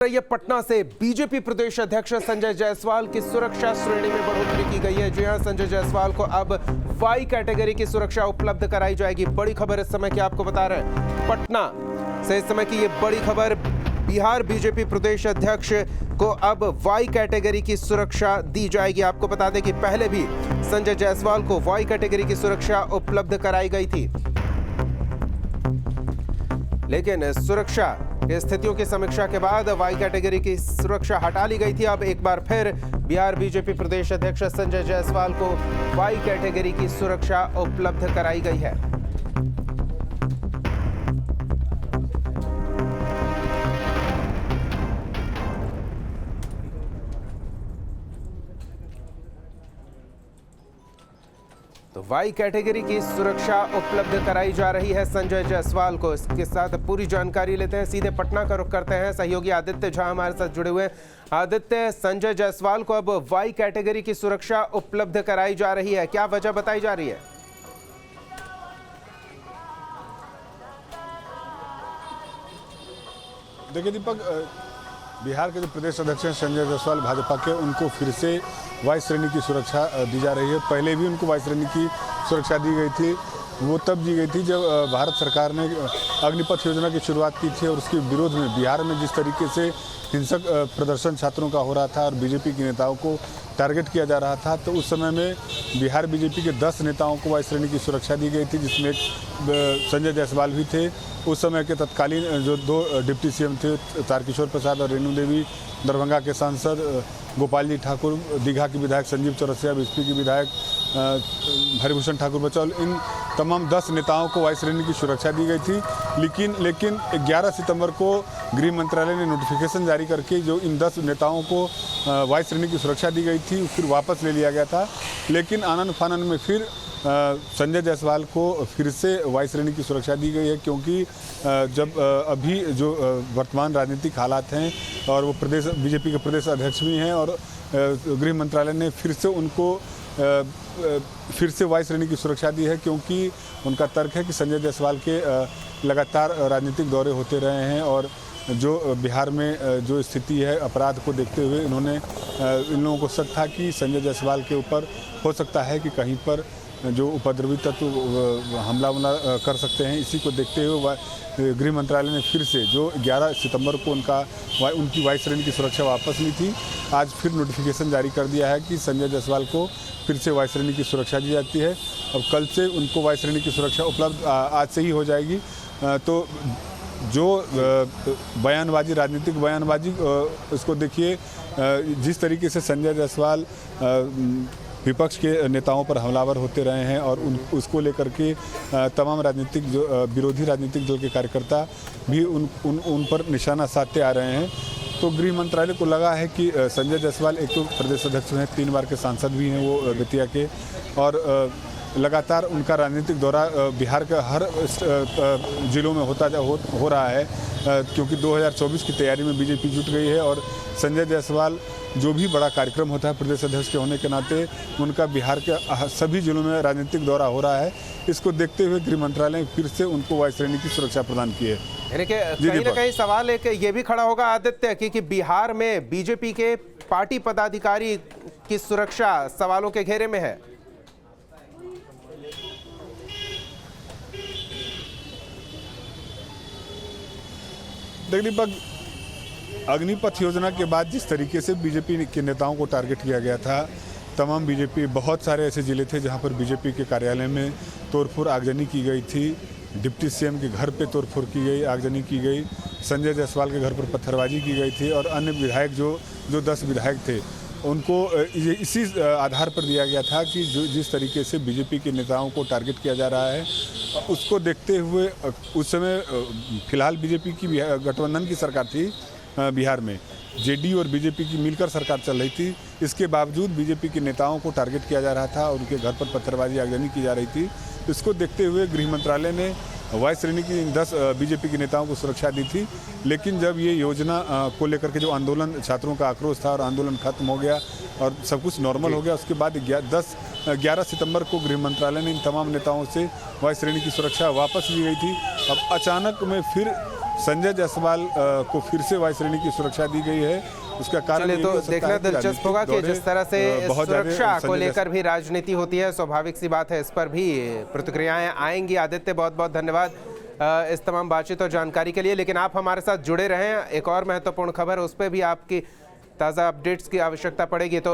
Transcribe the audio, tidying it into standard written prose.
ये पटना से बीजेपी प्रदेश अध्यक्ष संजय जायसवाल की सुरक्षा श्रेणी में बढ़ोतरी की गई है। जी हां, संजय जायसवाल को अब वाई कैटेगरी की सुरक्षा उपलब्ध कराई जाएगी। बड़ी खबर इस समय की आपको बता रहे हैं पटना से इस समय की ये बड़ी खबर। बिहार बीजेपी प्रदेश अध्यक्ष को अब वाई कैटेगरी की सुरक्षा दी जाएगी। आपको बता दें कि पहले भी संजय जायसवाल को वाई कैटेगरी की सुरक्षा उपलब्ध कराई गई थी, लेकिन सुरक्षा स्थितियों की समीक्षा के बाद वाई कैटेगरी की सुरक्षा हटा ली गई थी। अब एक बार फिर बिहार बीजेपी प्रदेश अध्यक्ष संजय जायसवाल को वाई कैटेगरी की सुरक्षा उपलब्ध कराई गई है। तो वाई कैटेगरी की सुरक्षा उपलब्ध कराई जा रही है संजय जायसवाल को। इसके साथ पूरी जानकारी लेते हैं, सीधे पटना का रुख करते हैं। सहयोगी आदित्य झा हमारे साथ जुड़े हुए हैं। आदित्य, संजय जायसवाल को अब वाई कैटेगरी की सुरक्षा उपलब्ध कराई जा रही है, क्या वजह बताई जा रही है? देखिए दीपक, बिहार के जो प्रदेश अध्यक्ष हैं संजय जायसवाल भाजपा के, उनको फिर से वाई श्रेणी की सुरक्षा दी जा रही है। पहले भी उनको वाई श्रेणी की सुरक्षा दी गई थी। वो तब दी गई थी जब भारत सरकार ने अग्निपथ योजना की शुरुआत की थी और उसके विरोध में बिहार में जिस तरीके से हिंसक प्रदर्शन छात्रों का हो रहा था और बीजेपी के नेताओं को टारगेट किया जा रहा था, तो उस समय में बिहार बीजेपी के 10 नेताओं को वाई श्रेणी की सुरक्षा दी गई थी, जिसमें संजय जायसवाल भी थे। उस समय के तत्कालीन जो 2 डिप्टी सीएम थे, तारकिशोर प्रसाद और रेणु देवी, दरभंगा के सांसद गोपाल जी ठाकुर, दीघा के विधायक संजीव चौरसिया, बिस्फी के विधायक हरिभूषण ठाकुर बचौल, इन तमाम 10 नेताओं को वाई श्रेणी की सुरक्षा दी गई थी। लेकिन 11 सितंबर को गृह मंत्रालय ने नोटिफिकेशन जारी करके जो इन 10 नेताओं को वाई श्रेणी की सुरक्षा दी गई थी फिर वापस ले लिया गया था। लेकिन आनन फानन में फिर संजय जायसवाल को फिर से वाई श्रेणी की सुरक्षा दी गई है, क्योंकि जब अभी जो वर्तमान राजनीतिक हालात हैं और वो प्रदेश बीजेपी के प्रदेश अध्यक्ष भी हैं और गृह मंत्रालय ने फिर से उनको फिर से वाई श्रेणी की सुरक्षा दी है, क्योंकि उनका तर्क है कि संजय जायसवाल के लगातार राजनीतिक दौरे होते रहे हैं और जो बिहार में जो स्थिति है अपराध को देखते हुए इन्होंने इन लोगों को शक था कि संजय जायसवाल के ऊपर हो सकता है कि कहीं पर जो उपद्रवी तत्व हमला कर सकते हैं। इसी को देखते हुए गृह मंत्रालय ने फिर से जो 11 सितंबर को उनकी वाई श्रेणी की सुरक्षा वापस ली थी, आज फिर नोटिफिकेशन जारी कर दिया है कि संजय जायसवाल को फिर से वाई श्रेणी की सुरक्षा दी जाती है। अब कल से उनको वाई श्रेणी की सुरक्षा उपलब्ध आज से ही हो जाएगी। तो जो बयानबाजी, राजनीतिक बयानबाजी, उसको देखिए, जिस तरीके से संजय जायसवाल विपक्ष के नेताओं पर हमलावर होते रहे हैं और उसको लेकर के तमाम राजनीतिक जो विरोधी राजनीतिक दल के कार्यकर्ता भी उन पर निशाना साधते आ रहे हैं। तो गृह मंत्रालय को लगा है कि संजय जायसवाल एक तो प्रदेश अध्यक्ष हैं, 3 बार के सांसद भी हैं वो बेतिया के, और लगातार उनका राजनीतिक दौरा बिहार के हर जिलों में हो रहा है, क्योंकि 2024 की तैयारी में बीजेपी जुट गई है और संजय जायसवाल जो भी बड़ा कार्यक्रम होता है प्रदेश अध्यक्ष के होने के नाते उनका बिहार के सभी जिलों में राजनीतिक दौरा हो रहा है। इसको देखते हुए गृह मंत्रालय ने फिर से उनको वाई श्रेणी की सुरक्षा प्रदान की है। यानी कि कहीं ना कहीं सवाल एक ये भी खड़ा होगा आदित्य कि बिहार में बीजेपी के पार्टी पदाधिकारी की सुरक्षा सवालों के घेरे में है। देखिए दीपक, अग्निपथ योजना के बाद जिस तरीके से बीजेपी के नेताओं को टारगेट किया गया था, तमाम बीजेपी, बहुत सारे ऐसे जिले थे जहां पर बीजेपी के कार्यालय में तोड़फोड़ आगजनी की गई थी, डिप्टी सीएम के घर पे तोड़फोड़ की गई, आगजनी की गई, संजय जायसवाल के घर पर पत्थरबाजी की गई थी और अन्य विधायक जो 10 विधायक थे उनको इसी आधार पर दिया गया था कि जिस तरीके से बीजेपी के नेताओं को टारगेट किया जा रहा है, उसको देखते हुए उस समय फिलहाल बीजेपी की गठबंधन की सरकार थी बिहार में, जेडीयू और बीजेपी की मिलकर सरकार चल रही थी। इसके बावजूद बीजेपी के नेताओं को टारगेट किया जा रहा था और उनके घर पर पत्थरबाजी आगजनी की जा रही थी। इसको देखते हुए गृह मंत्रालय ने वाई श्रेणी की 10 बीजेपी के नेताओं को सुरक्षा दी थी। लेकिन जब ये योजना को लेकर के जो आंदोलन, छात्रों का आक्रोश था और आंदोलन खत्म हो गया और सब कुछ नॉर्मल हो गया, उसके बाद 11 सितंबर को गृह मंत्रालय ने इन तमाम नेताओं से वाई श्रेणी की सुरक्षा वापस ली गई थी। अब अचानक में फिर संजय जायसवाल को फिर से वायु श्रेणी की सुरक्षा दी गई है। उसका कारण चलिए ये तो भी हो सकता देखना है कि दिलचस्प होगा कि राजनीतिक जिस तरह से दौरे, बहुत ज्यादा सुरक्षा को संजय लेकर भी राजनीति होती है, स्वाभाविक सी बात है, इस पर भी प्रतिक्रियाएं आएंगी। आदित्य, बहुत बहुत धन्यवाद इस तमाम बातचीत और जानकारी के लिए। लेकिन आप हमारे साथ जुड़े रहें, एक और महत्वपूर्ण खबर, उस पर भी आपकी ताज़ा अपडेट्स की आवश्यकता पड़ेगी। तो